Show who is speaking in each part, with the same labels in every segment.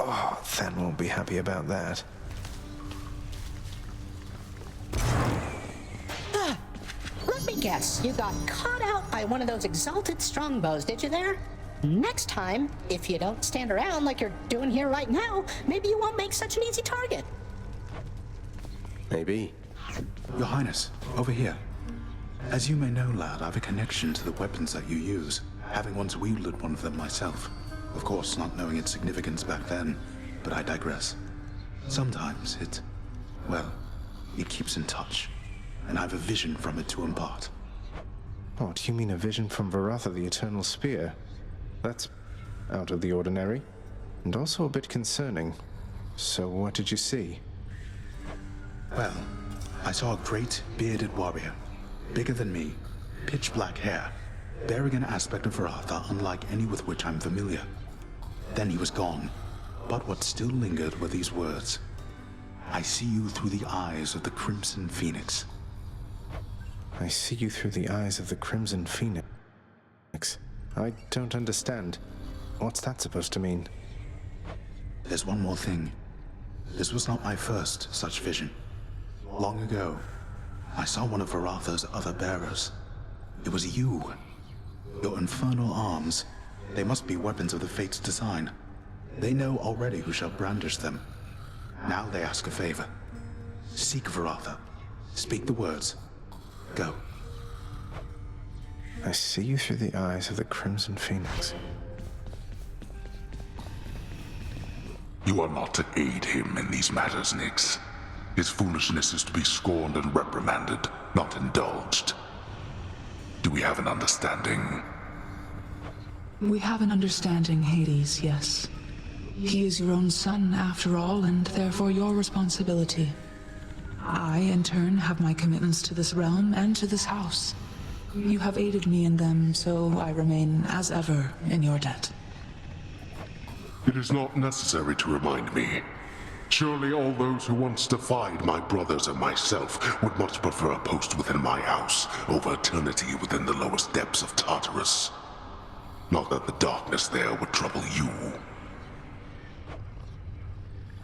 Speaker 1: Oh, Than won't be happy about that.
Speaker 2: Let me guess, you got caught out by one of those exalted strongbows, did you there? Next time, if you don't stand around like you're doing here right now, maybe you won't make such an easy target.
Speaker 1: Maybe.
Speaker 3: Your Highness, over here. As you may know, lad, I have a connection to the weapons that you use, having once wielded one of them myself. Of course, not knowing its significance back then, but I digress. Sometimes it keeps in touch, and I have a vision from it to impart.
Speaker 1: Oh, do you mean a vision from Varatha, the Eternal Spear? That's out of the ordinary, and also a bit concerning. So what did you see?
Speaker 3: Well, I saw a great, bearded warrior, bigger than me, pitch black hair, bearing an aspect of Varatha unlike any with which I'm familiar. Then he was gone, but what still lingered were these words. I see you through the eyes of the Crimson Phoenix.
Speaker 1: I see you through the eyes of the Crimson Phoenix. I don't understand. What's that supposed to mean?
Speaker 3: There's one more thing. This was not my first such vision. Long ago, I saw one of Varatha's other bearers. It was you. Your infernal arms. They must be weapons of the Fates' design. They know already who shall brandish them. Now they ask a favor. Seek Varatha. Speak the words. Go.
Speaker 1: I see you through the eyes of the Crimson Phoenix.
Speaker 4: You are not to aid him in these matters, Nyx. His foolishness is to be scorned and reprimanded, not indulged. Do we have an understanding?
Speaker 5: We have an understanding, Hades, yes. He is your own son, after all, and therefore your responsibility. I, in turn, have my commitments to this realm and to this house. You have aided me in them, so I remain, as ever, in your debt.
Speaker 4: It is not necessary to remind me. Surely all those who once defied my brothers and myself would much prefer a post within my house over eternity within the lowest depths of Tartarus. Not that the darkness there would trouble you.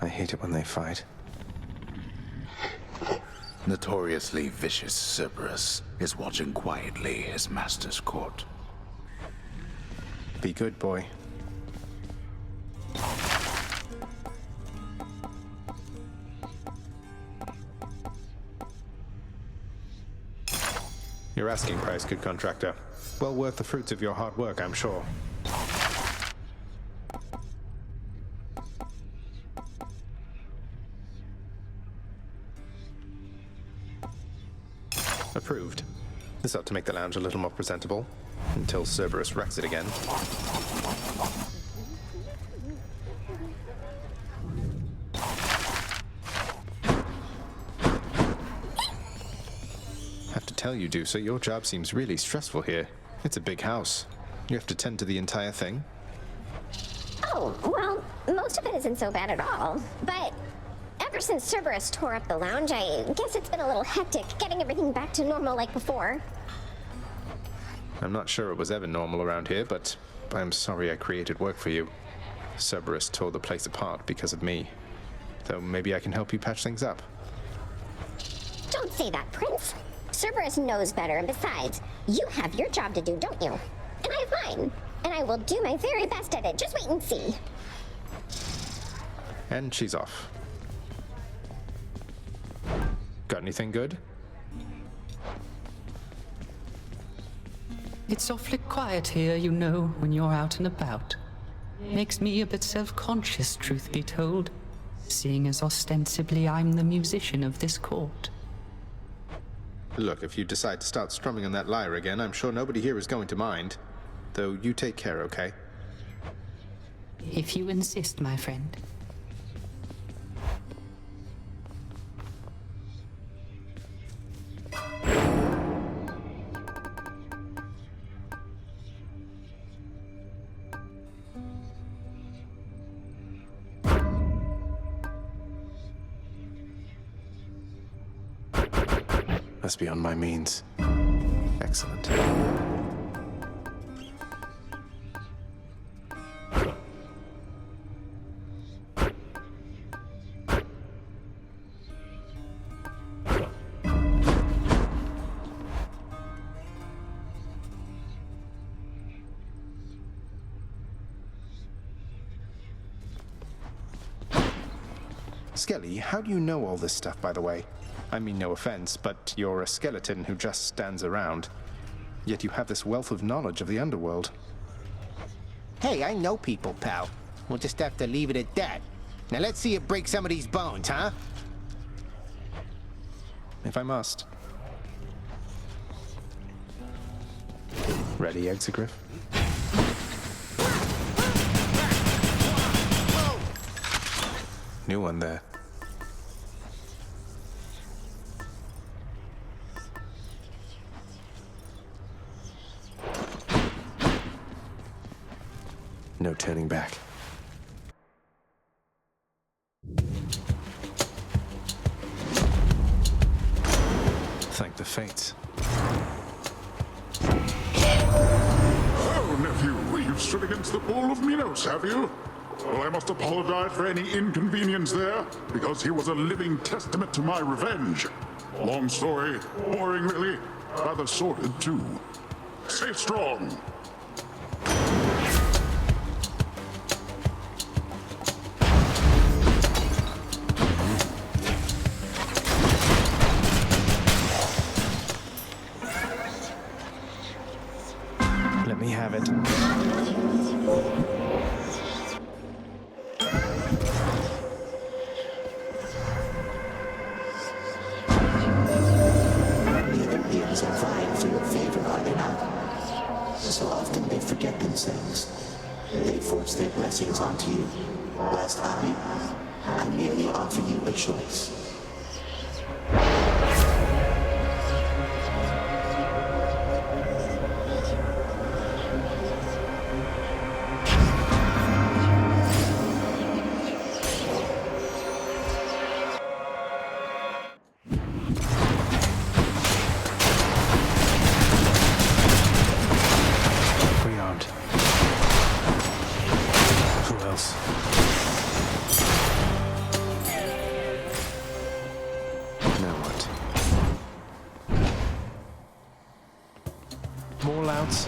Speaker 1: I hate it when they fight.
Speaker 6: Notoriously vicious Cerberus is watching quietly his master's court.
Speaker 1: Be good, boy. Your asking price, good contractor. Well worth the fruits of your hard work, I'm sure. Approved. This ought to make the lounge a little more presentable, until Cerberus wrecks it again. Have to tell you, Deucer, your job seems really stressful here. It's a big house. You have to tend to the entire thing.
Speaker 7: Oh, well, most of it isn't so bad at all. But ever since Cerberus tore up the lounge, I guess it's been a little hectic getting everything back to normal like before.
Speaker 1: I'm not sure it was ever normal around here, but I'm sorry I created work for you. Cerberus tore the place apart because of me. Though maybe I can help you patch things up.
Speaker 7: Don't say that, Prince. Cerberus knows better, and besides, you have your job to do, don't you? And I have mine. And I will do my very best at it. Just wait and see.
Speaker 1: And she's off. Got anything good?
Speaker 8: It's awfully quiet here, you know, when you're out and about. Makes me a bit self-conscious, truth be told, seeing as ostensibly I'm the musician of this court.
Speaker 1: Look, if you decide to start strumming on that lyre again, I'm sure nobody here is going to mind. Though you take care, okay?
Speaker 8: If you insist, my friend.
Speaker 1: That's beyond my means. Excellent. Skelly, how do you know all this stuff, by the way? I mean no offense, but you're a skeleton who just stands around. Yet you have this wealth of knowledge of the underworld.
Speaker 9: Hey, I know people, pal. We'll just have to leave it at that. Now let's see you break some of these bones, huh?
Speaker 1: If I must. Ready, Exegriff? New one there. No turning back. Thank the fates.
Speaker 4: Oh, nephew, you've stood against the bull of Minos, have you? Well, I must apologize for any inconvenience there, because he was a living testament to my revenge. Long story, boring really, rather sordid too. Stay strong.
Speaker 1: Let me have it.
Speaker 10: Years are vying for your favor, are they not? So often they forget themselves. They force their blessings onto you. Whilst I merely offer you a choice.
Speaker 1: More louds.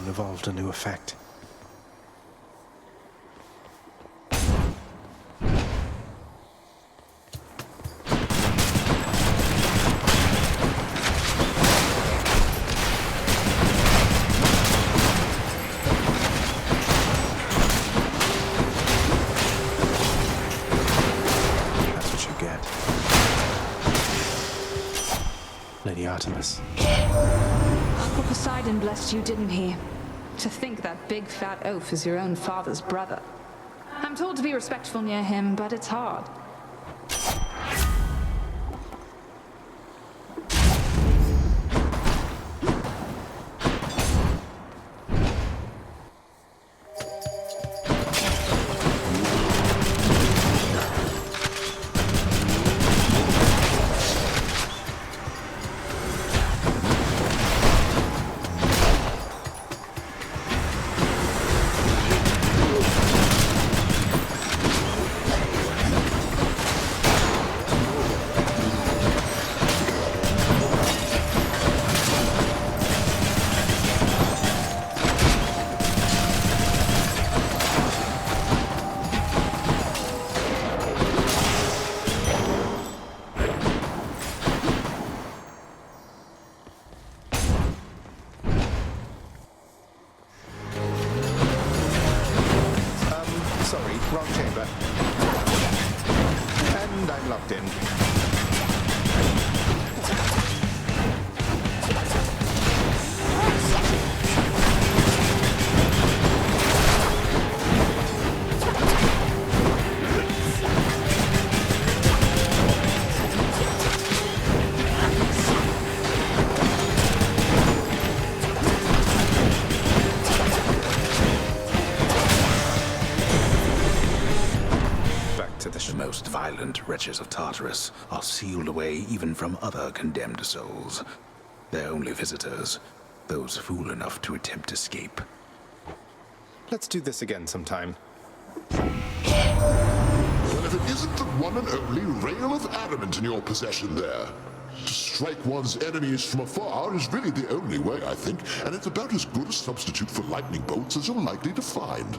Speaker 1: Evolved a new effect. That's what you get. Lady Artemis.
Speaker 5: Uncle Poseidon blessed you, didn't he? To think that big fat oaf is your own father's brother. I'm told to be respectful near him, but it's hard.
Speaker 1: locked in.
Speaker 6: The most violent wretches of Tartarus are sealed away even from other condemned souls. Their only visitors, those fool enough to attempt escape.
Speaker 1: Let's do this again sometime.
Speaker 4: Well, if it isn't the one and only rail of adamant in your possession there. To strike one's enemies from afar is really the only way, I think, and it's about as good a substitute for lightning bolts as you're likely to find.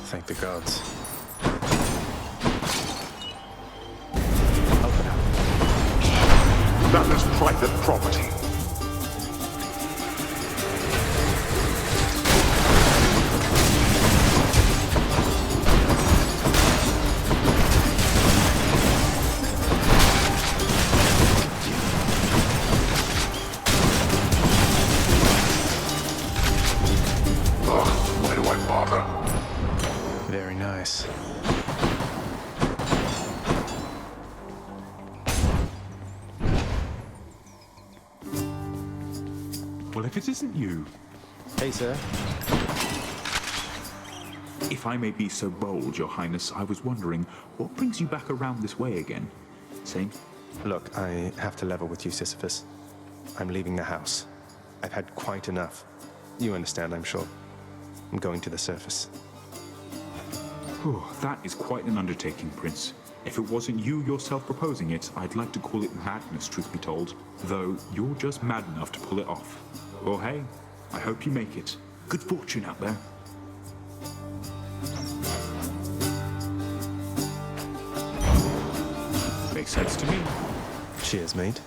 Speaker 1: Thank the gods.
Speaker 4: That is private property. Why do I bother?
Speaker 1: Very nice.
Speaker 11: Well, if it isn't you,
Speaker 1: Hey, sir.
Speaker 11: if I may be so bold, Your Highness, I was wondering, what brings you back around this way again? Same?
Speaker 1: Look, I have to level with you, Sisyphus. I'm leaving the house. I've had quite enough. You understand, I'm sure. I'm going to the surface.
Speaker 11: Whew, that is quite an undertaking, Prince. If it wasn't you yourself proposing it, I'd like to call it madness, truth be told. Though, you're just mad enough to pull it off. Well, hey, I hope you make it. Good fortune out there. Makes sense to me.
Speaker 1: Cheers, mate.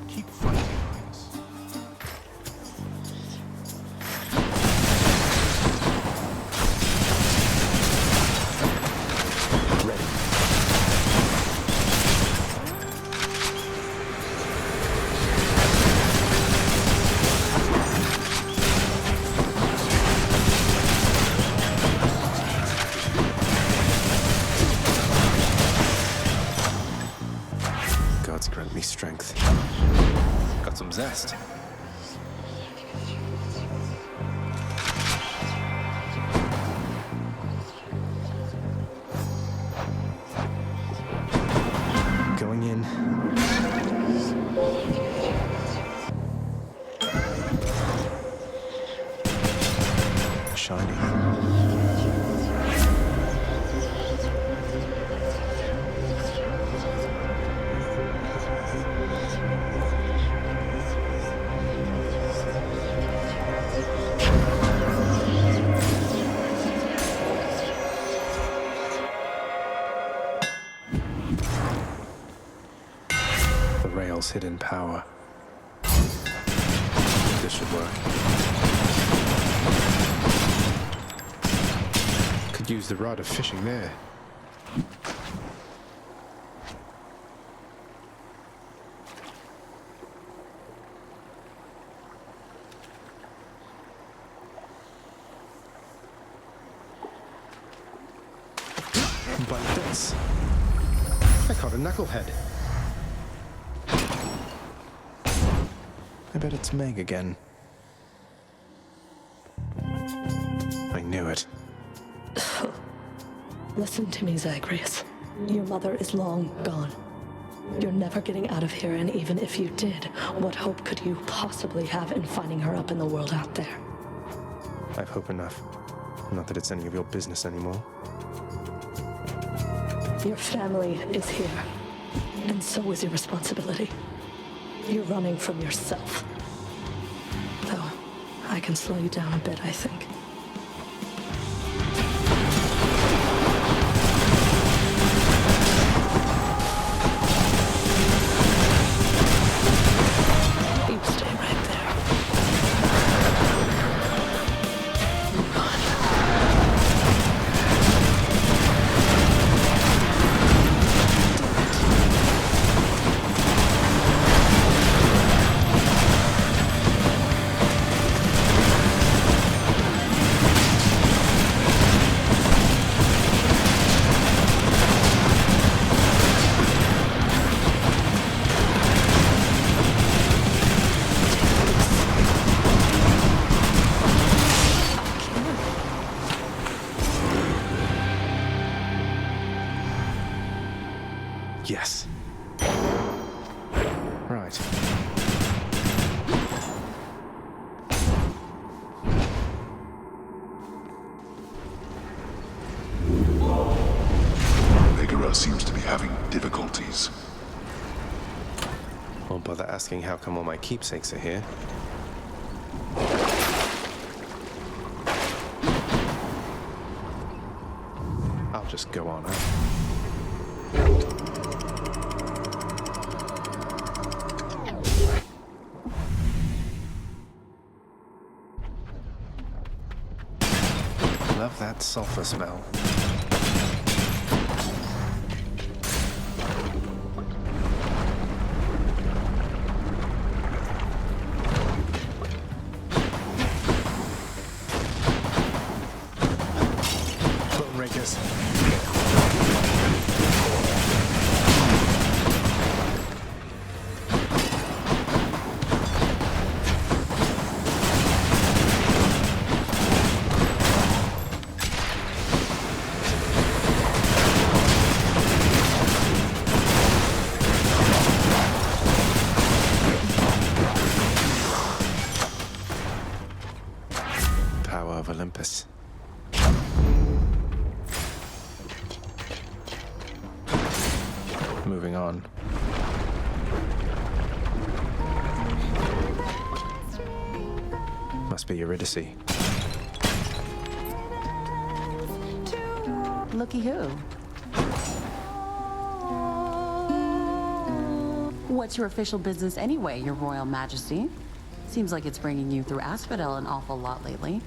Speaker 11: Keep fighting, Highness.
Speaker 1: Gods grant me strength. Got some zest. Going in. Shining. The rail's hidden power. This should work. Could use the rod of fishing there. Mates. I caught a knucklehead. I bet it's Meg again. I knew it.
Speaker 12: Listen to me, Zagreus. Your mother is long gone. You're never getting out of here, and even if you did, what hope could you possibly have in finding her up in the world out there?
Speaker 1: I've hope enough. Not that it's any of your business anymore.
Speaker 12: Your family is here, and so is your responsibility. You're running from yourself. Though, I can slow you down a bit, I think. You stay right there.
Speaker 1: Yes. Right.
Speaker 4: Megara seems to be having difficulties.
Speaker 1: Won't bother asking how come all my keepsakes are here. I'll just go on up. Love that sulfur smell. Bone rakers. Power of Olympus. Moving on. Must be Eurydice.
Speaker 13: Looky who. What's your official business anyway, Your Royal Majesty? Seems like it's bringing you through Asphodel an awful lot lately.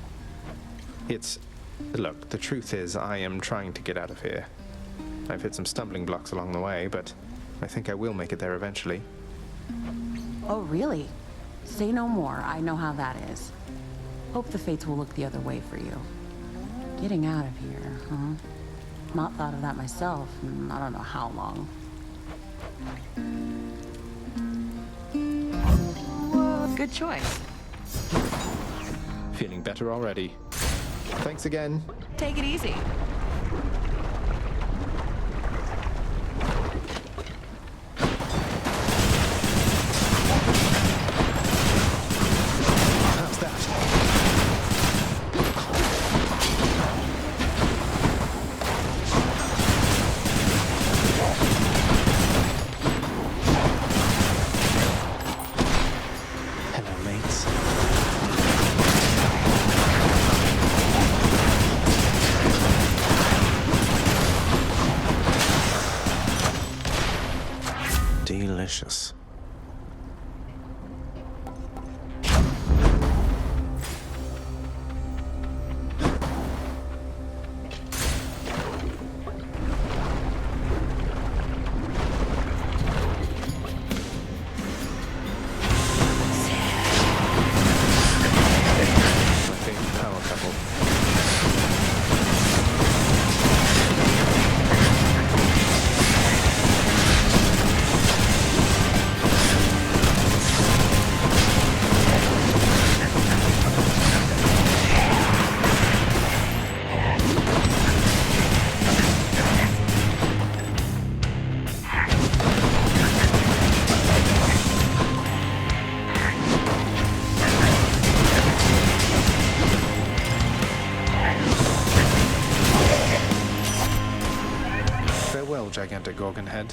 Speaker 1: Look, the truth is, I am trying to get out of here. I've hit some stumbling blocks along the way, but I think I will make it there eventually.
Speaker 13: Oh, really? Say no more. I know how that is. Hope the fates will look the other way for you. Getting out of here, huh? Not thought of that myself in I don't know how long. Good choice.
Speaker 1: Feeling better already. Thanks again.
Speaker 13: Take it easy.
Speaker 1: How's that? Hello, mates. gigantic gorgon head.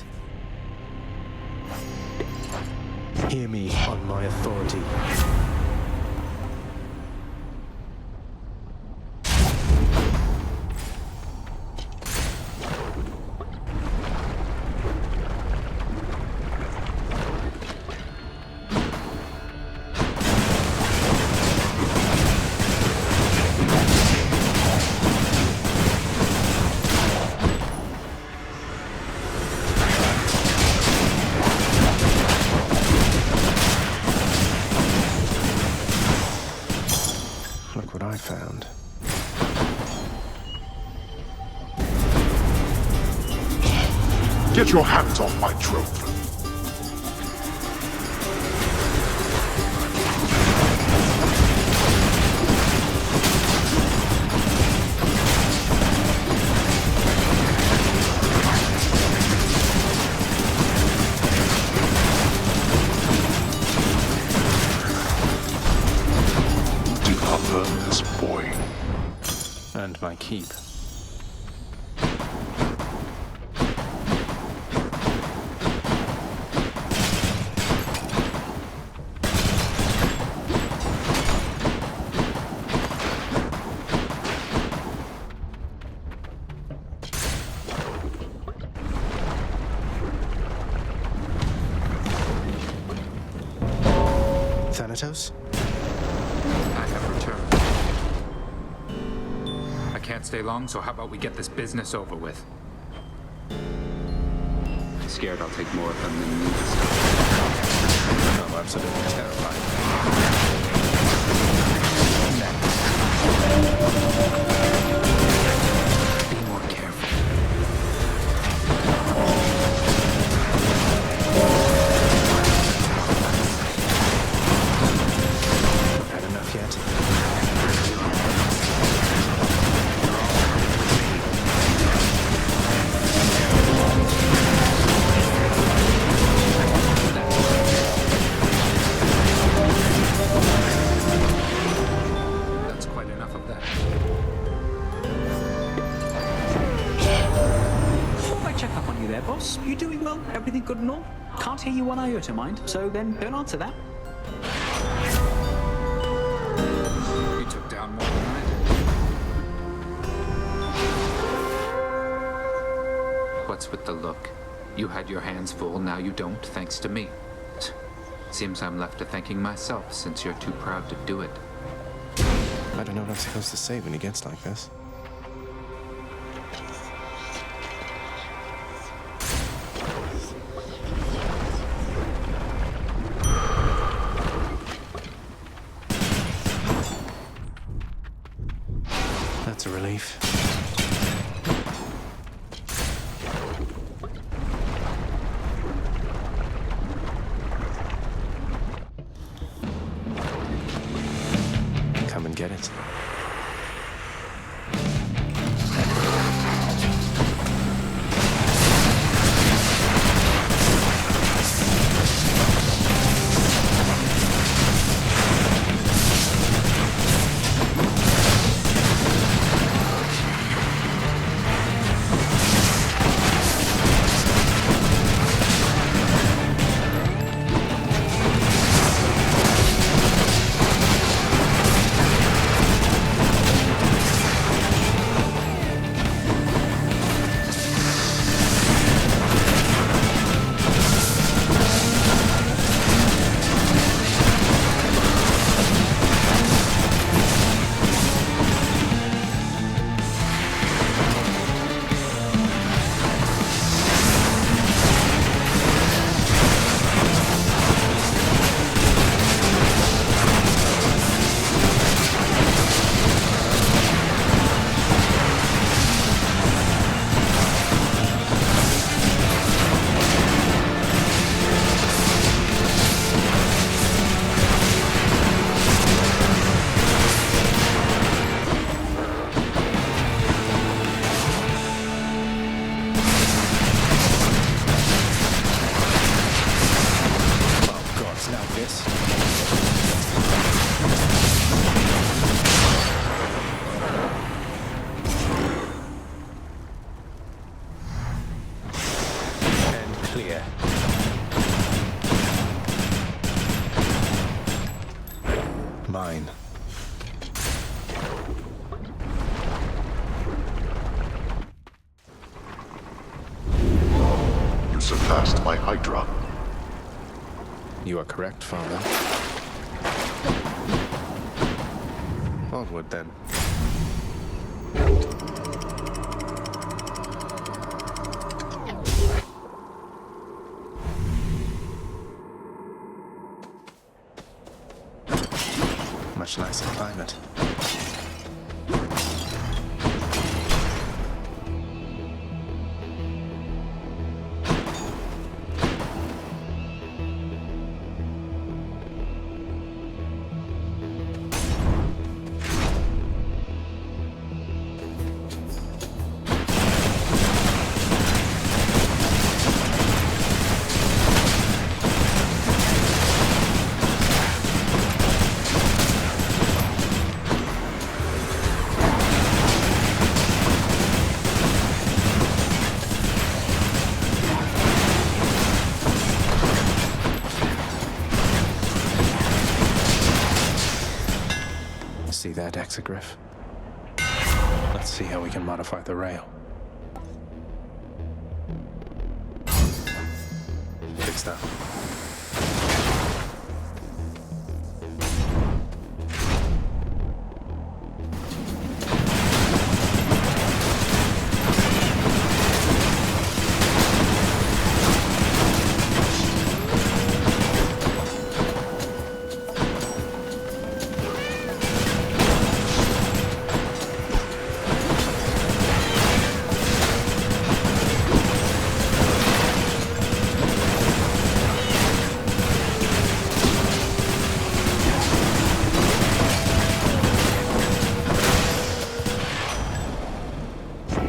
Speaker 1: Hear me on my authority. Look what I found.
Speaker 4: Get your hands off my trophy. This boy.
Speaker 1: And my keep. Thanatos?
Speaker 14: I have returned. I can't stay long, so how about we get this business over with? I'm scared I'll take more of them than needs.
Speaker 1: I'm absolutely terrified.
Speaker 14: Be more careful.
Speaker 1: Had enough yet?
Speaker 14: That's quite enough of that.
Speaker 15: Thought I'd check up on you there, boss. You doing well? Everything good and all? Can't hear you one iota, mind, so then don't answer that.
Speaker 14: You took down more than I did. What's with the look? You had your hands full, now you don't, thanks to me. Seems I'm left to thanking myself, since you're too proud to do it.
Speaker 1: I don't know what I'm supposed to say when he gets like this. That's a relief. Come and get it.
Speaker 4: bypassed my Hydra.
Speaker 1: You are correct, Father. Onward, then. Much nicer climate. See that, Exegriff? Let's see how we can modify the rail. Fix that.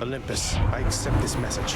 Speaker 1: Olympus, I accept this message.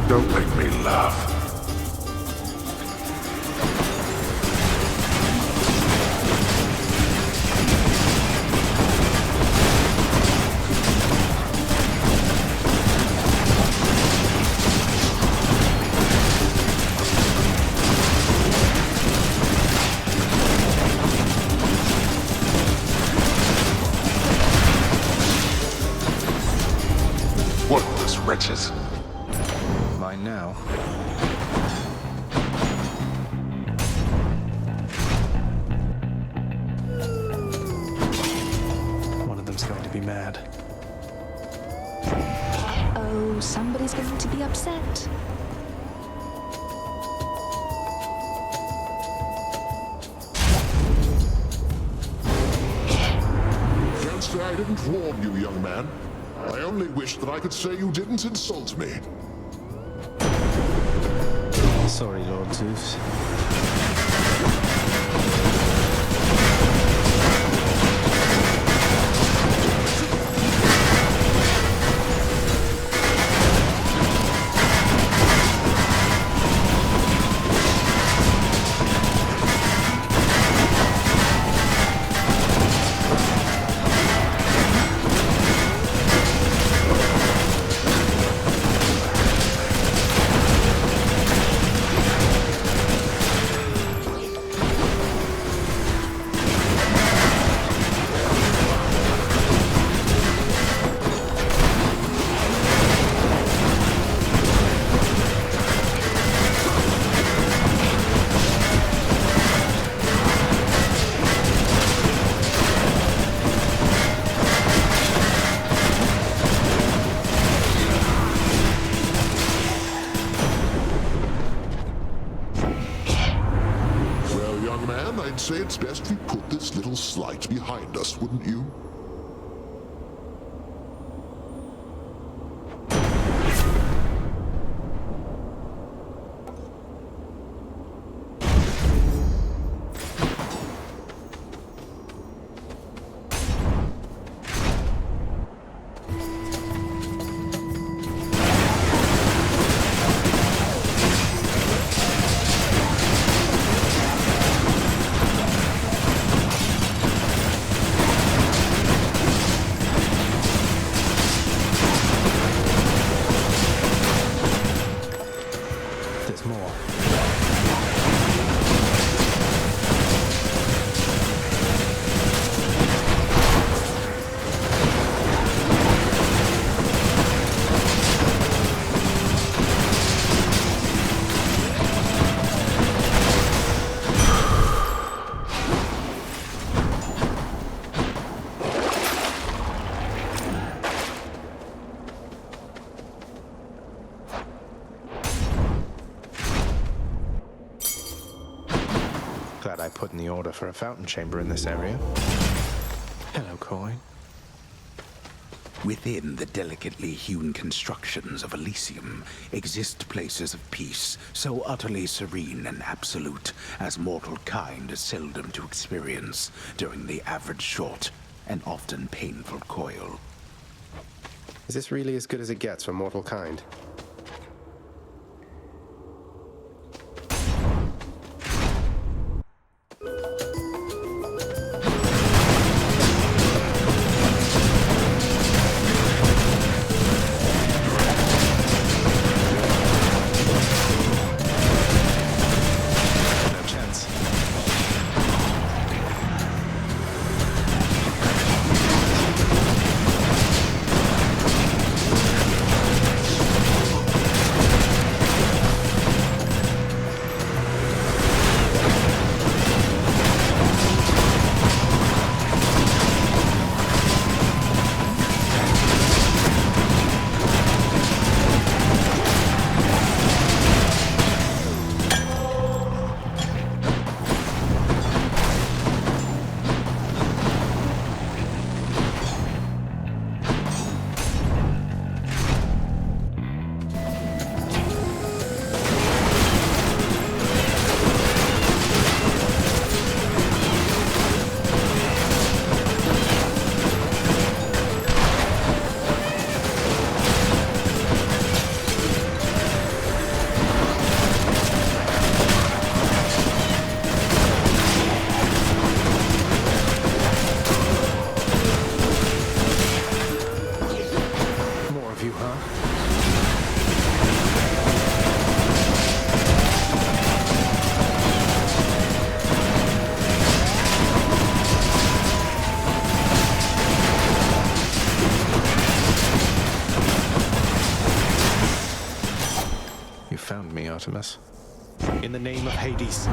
Speaker 4: Don't make me laugh. Worthless wretches.
Speaker 1: Mine now. One of them's going to be mad.
Speaker 12: Uh-oh, somebody's going to be upset.
Speaker 4: Don't say I didn't warn you, young man. I only wish that I could say you didn't insult me.
Speaker 1: Sorry, Lord Zeus.
Speaker 4: I'd say it's best we put this little slight behind us, wouldn't you?
Speaker 1: There's more. Glad I put in the order for a fountain chamber in this area. Hello, coin.
Speaker 6: Within the delicately hewn constructions of Elysium exist places of peace so utterly serene and absolute as mortal kind is seldom to experience during the average short and often painful coil.
Speaker 16: Is this really as good as it gets for mortal kind?
Speaker 1: No chance. More of you, huh? You found me, Artemis. In the name of Hades.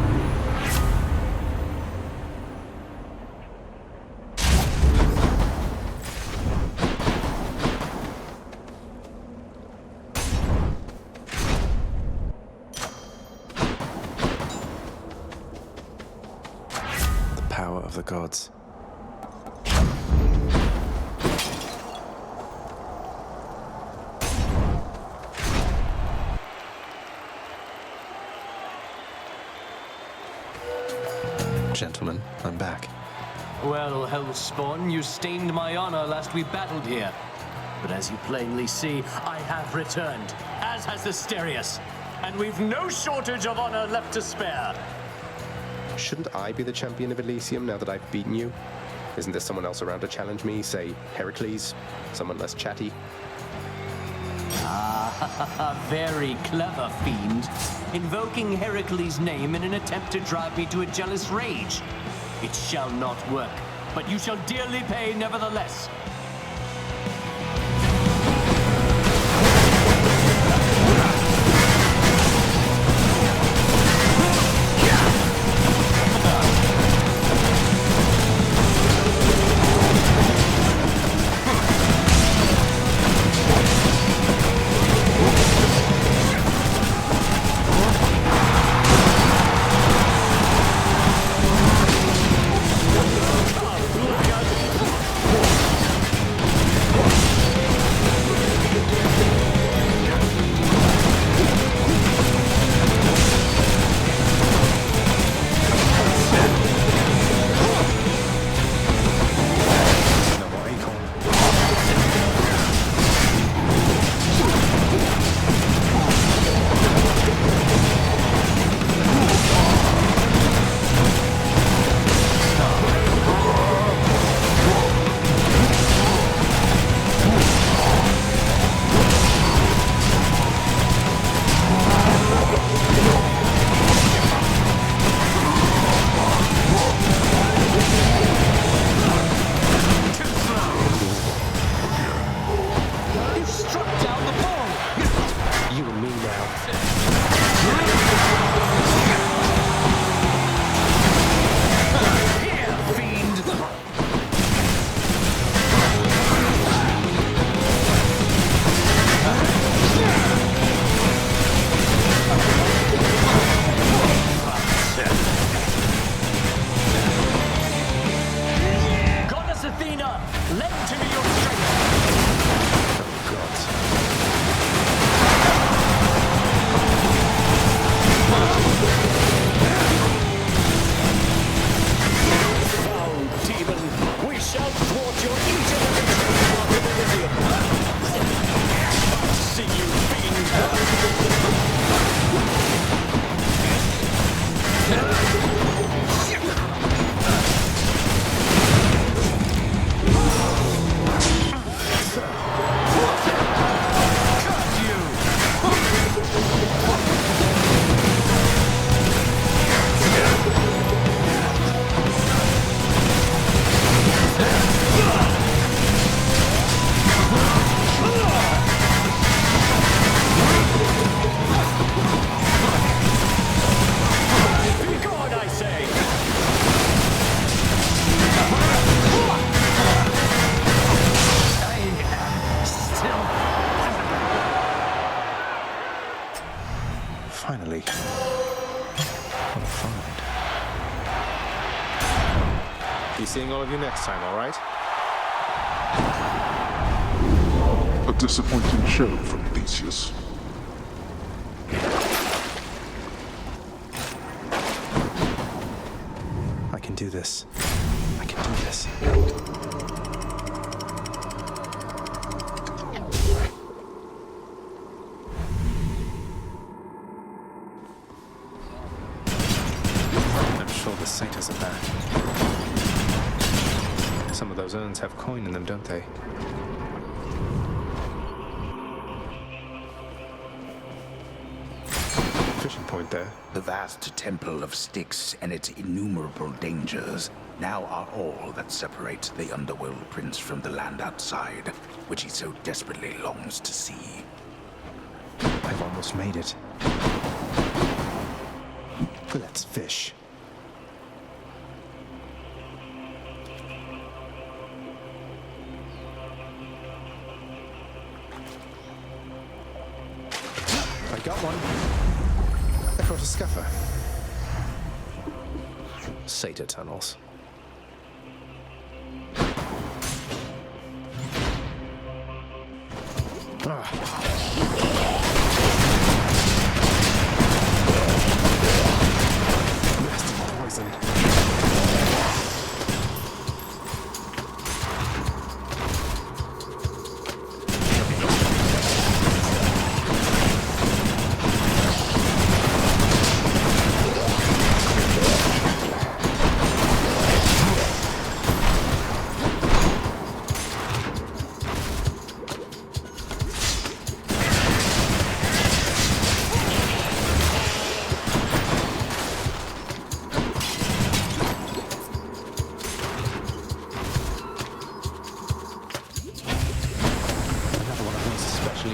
Speaker 1: The power of the gods. Gentlemen, I'm back.
Speaker 17: Well, Hellspawn, you stained my honor last we battled here. But as you plainly see, I have returned, as has Asterius. And we've no shortage of honor left to spare.
Speaker 16: Shouldn't I be the champion of Elysium now that I've beaten you? Isn't there someone else around to challenge me? Say, Heracles? Someone less chatty?
Speaker 17: Ah, very clever, fiend. Invoking Heracles' name in an attempt to drive me to a jealous rage. It shall not work, but you shall dearly pay nevertheless.
Speaker 1: Finally. What a find. Be seeing all of you next time, all right?
Speaker 4: A disappointing show from Theseus.
Speaker 1: I can do this. I can do this. I'm sure the satyrs are back. Some of those urns have coin in them, don't they? Fishing point there.
Speaker 6: The vast temple of Styx and its innumerable dangers now are all that separates the underworld prince from the land outside, which he so desperately longs to see.
Speaker 1: I've almost made it. Let's fish. I got one. I caught a scuffer. Satyr tunnels. Nasty poison.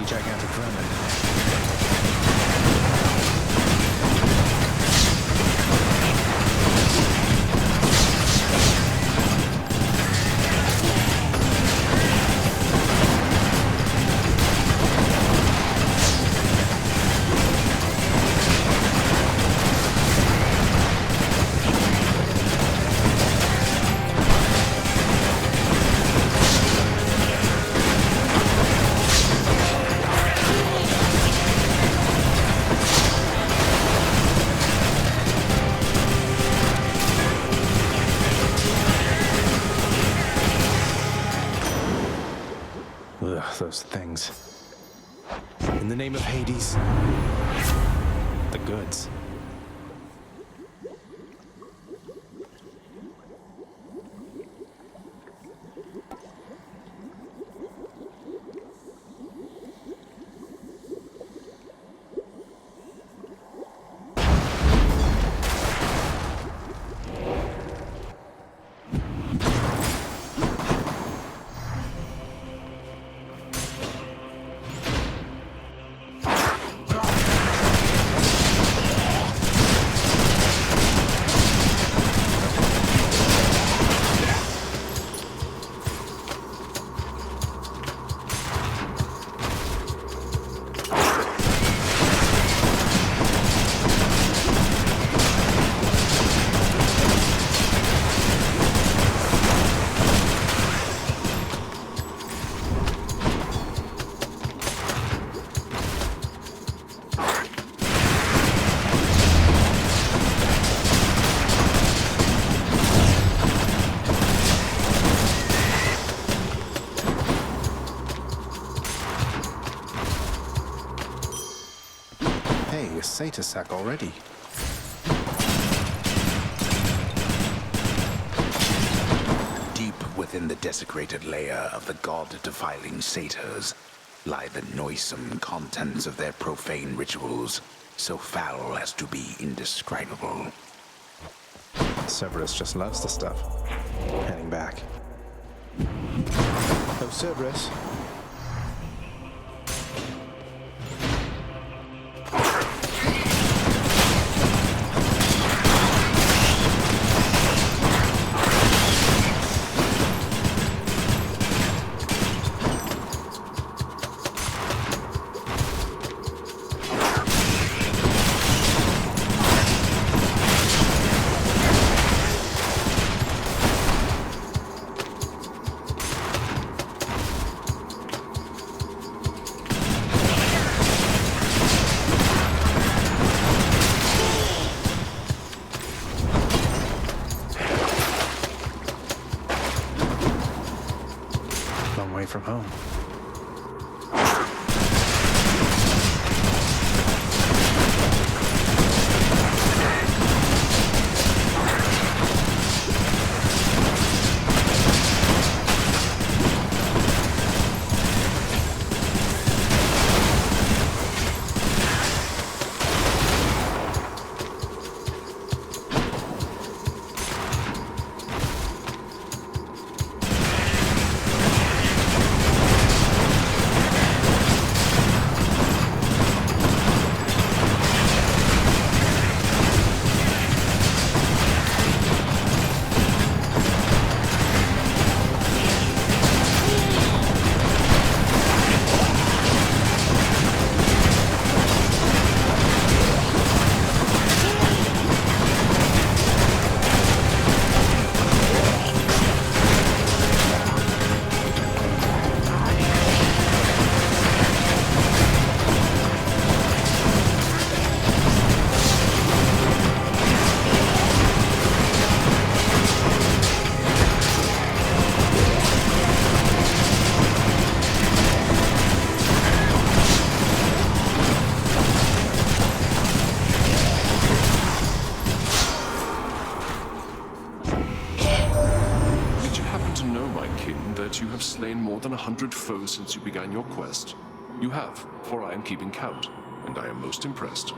Speaker 1: Gigantic vermin. Ugh, those things. In the name of Hades, the goods. Hey, a satyr sack already.
Speaker 6: Deep within the desecrated layer of the god-defiling satyrs lie the noisome contents of their profane rituals, so foul as to be indescribable.
Speaker 1: Cerberus just loves the stuff. Heading back. Oh, Cerberus. from home.
Speaker 18: You have slain more than 100 foes since you began your quest. You have, for I am keeping count, and I am most impressed.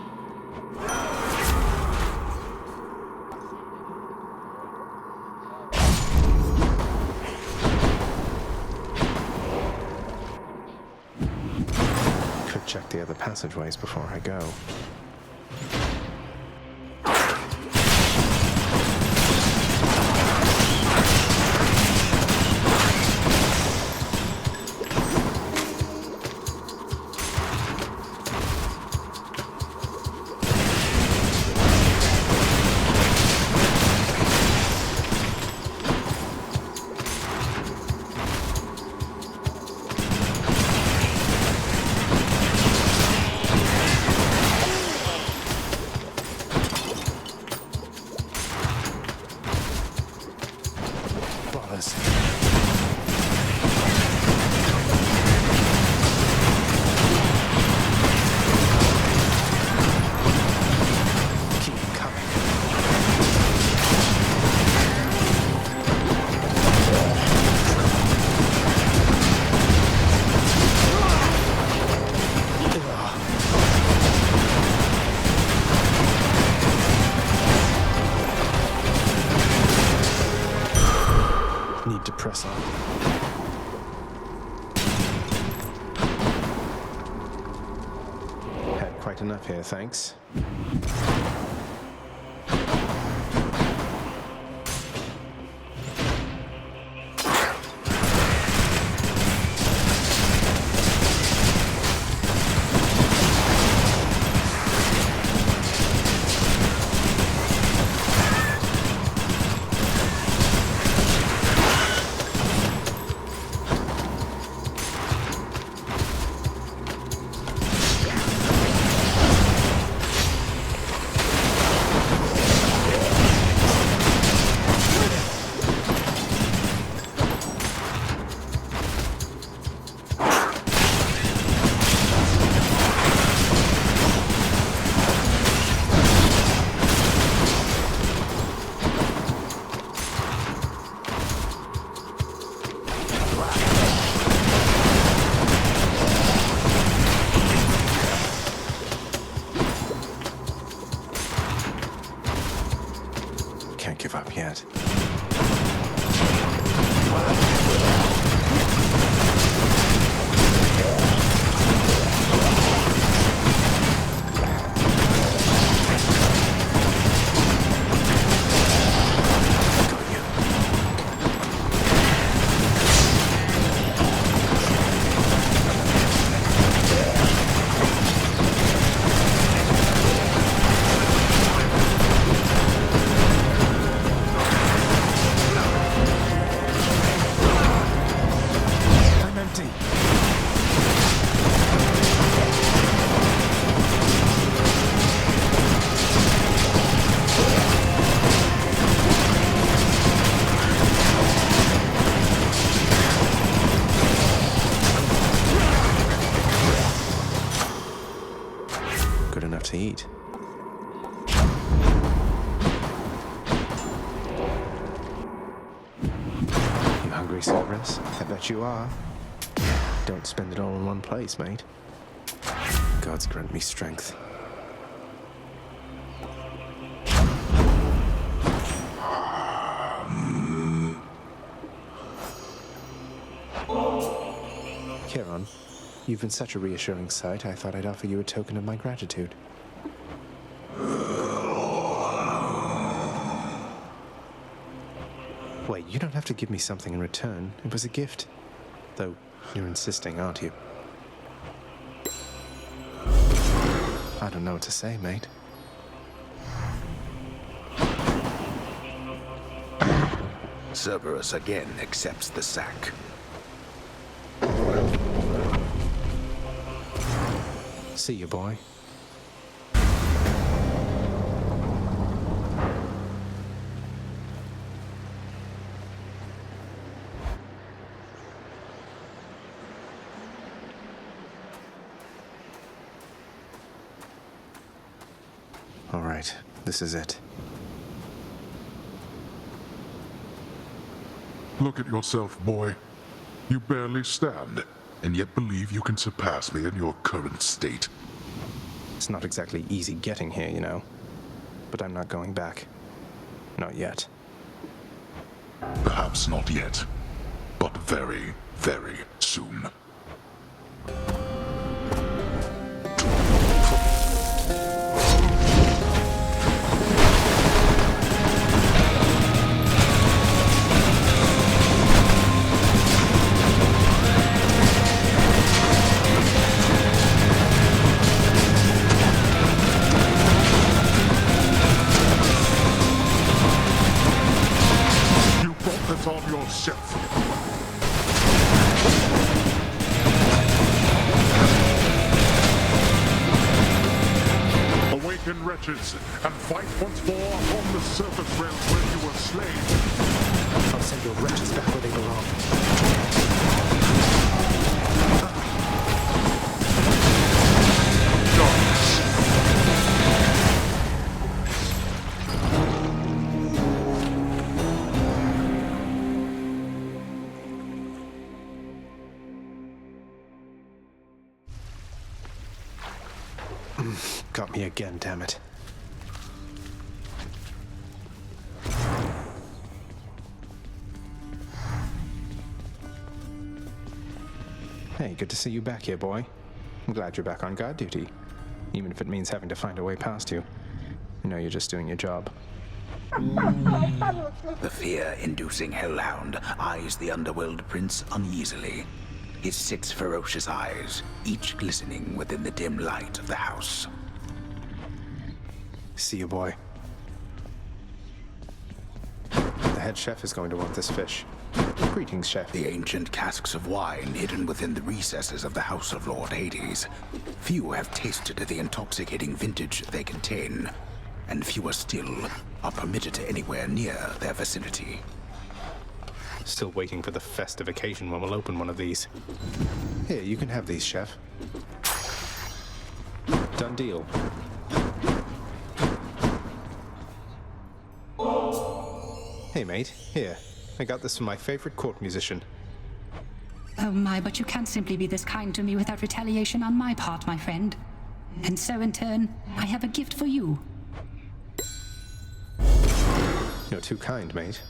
Speaker 1: Could check the other passageways before I go. Need to press on. Had quite enough here, thanks. Can't give up yet. enough to eat. You hungry, Cerberus? I bet you are. Don't spend it all in one place, mate. Gods grant me strength. Chiron, you've been such a reassuring sight, I thought I'd offer you a token of my gratitude. Wait, you don't have to give me something in return. It was a gift. Though, you're insisting, aren't you? I don't know what to say, mate.
Speaker 6: Cerberus again accepts the sack.
Speaker 1: See you, boy. All right, this is it.
Speaker 4: Look at yourself, boy. You barely stand, and yet believe you can surpass me in your current state.
Speaker 1: It's not exactly easy getting here, you know. But I'm not going back. Not yet.
Speaker 4: Perhaps not yet, but very, very soon. On yourself. Awaken, wretches, and fight once more on the surface realm where you were slain.
Speaker 1: I'll send your wretches back where they belong. Got me again, damn it. Hey, good to see you back here, boy. I'm glad you're back on guard duty, even if it means having to find a way past you. You know you're just doing your job.
Speaker 6: The fear-inducing hellhound eyes the underworld prince uneasily. His 6 ferocious eyes, each glistening within the dim light of the house.
Speaker 1: See you, boy. The head chef is going to want this fish. Greetings, chef.
Speaker 6: The ancient casks of wine hidden within the recesses of the House of Lord Hades. Few have tasted the intoxicating vintage they contain, and fewer still are permitted anywhere near their vicinity.
Speaker 1: Still waiting for the festive occasion when we'll open one of these. Here, you can have these, chef. Done deal. Hey, mate. Here. I got this from my favorite court musician.
Speaker 8: Oh my, but you can't simply be this kind to me without retaliation on my part, my friend. And so in turn, I have a gift for you.
Speaker 1: You're too kind, mate.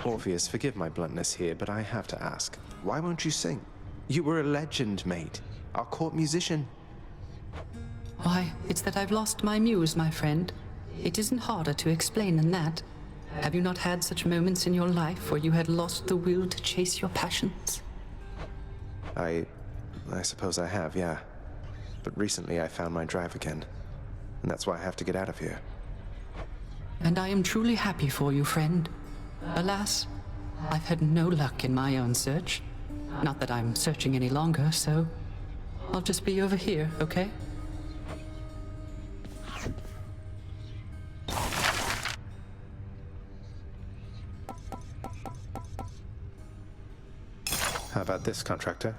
Speaker 1: Orpheus, forgive my bluntness here, but I have to ask. Why won't you sing? You were a legend, mate. Our court musician.
Speaker 8: Why, it's that I've lost my muse, my friend. It isn't harder to explain than that. Have you not had such moments in your life where you had lost the will to chase your passions?
Speaker 1: I suppose I have, yeah. But recently I found my drive again. And that's why I have to get out of here.
Speaker 8: And I am truly happy for you, friend. Alas, I've had no luck in my own search. Not that I'm searching any longer, so I'll just be over here, okay?
Speaker 1: How about this, contractor?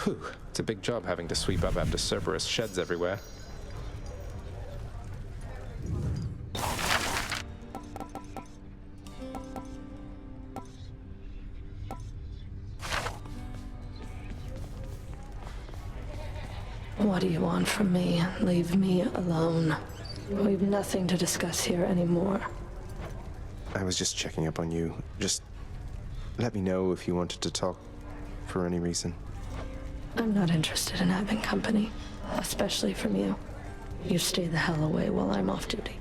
Speaker 1: Whew, it's a big job having to sweep up after Cerberus sheds everywhere.
Speaker 12: What do you want from me? Leave me alone. We've nothing to discuss here anymore.
Speaker 1: I was just checking up on you. Just let me know if you wanted to talk for any reason.
Speaker 12: I'm not interested in having company, especially from you. You stay the hell away while I'm off duty.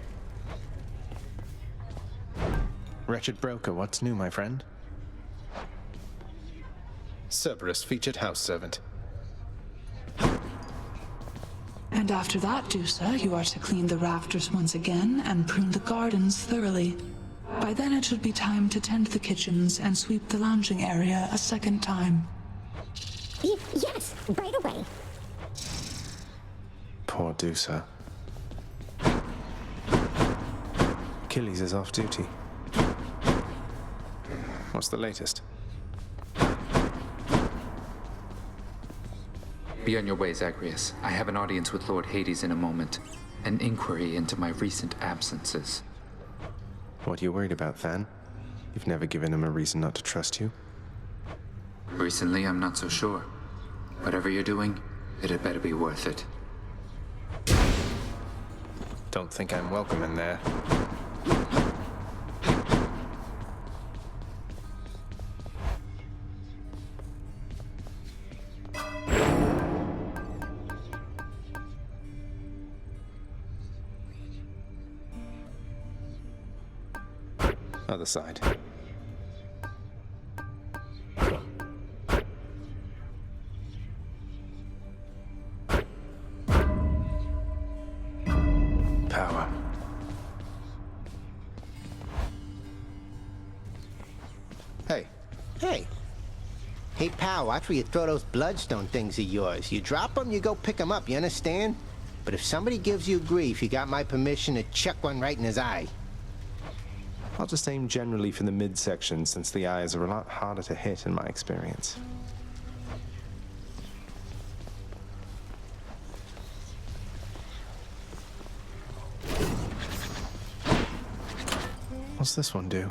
Speaker 1: Wretched broker, what's new, my friend? Cerberus, featured house servant.
Speaker 5: And after that, Dusa, you are to clean the rafters once again and prune the gardens thoroughly. By then it should be time to tend the kitchens and sweep the lounging area a second time.
Speaker 7: Yes, right away.
Speaker 1: Poor Dusa. Achilles is off duty. What's the latest?
Speaker 14: Be on your way, Zagreus. I have an audience with Lord Hades in a moment. An inquiry into my recent absences.
Speaker 1: What are you worried about, Than? You've never given him a reason not to trust you.
Speaker 14: Recently, I'm not so sure. Whatever you're doing, it had better be worth it.
Speaker 1: Don't think I'm welcome in there. Other side. Power.
Speaker 9: Hey. Hey. Hey, pal, watch where you throw those bloodstone things of yours. You drop them, you go pick them up, you understand? But if somebody gives you grief, you got my permission to chuck one right in his eye.
Speaker 1: I'll just aim generally for the midsection, since the eyes are a lot harder to hit in my experience. What's this one do?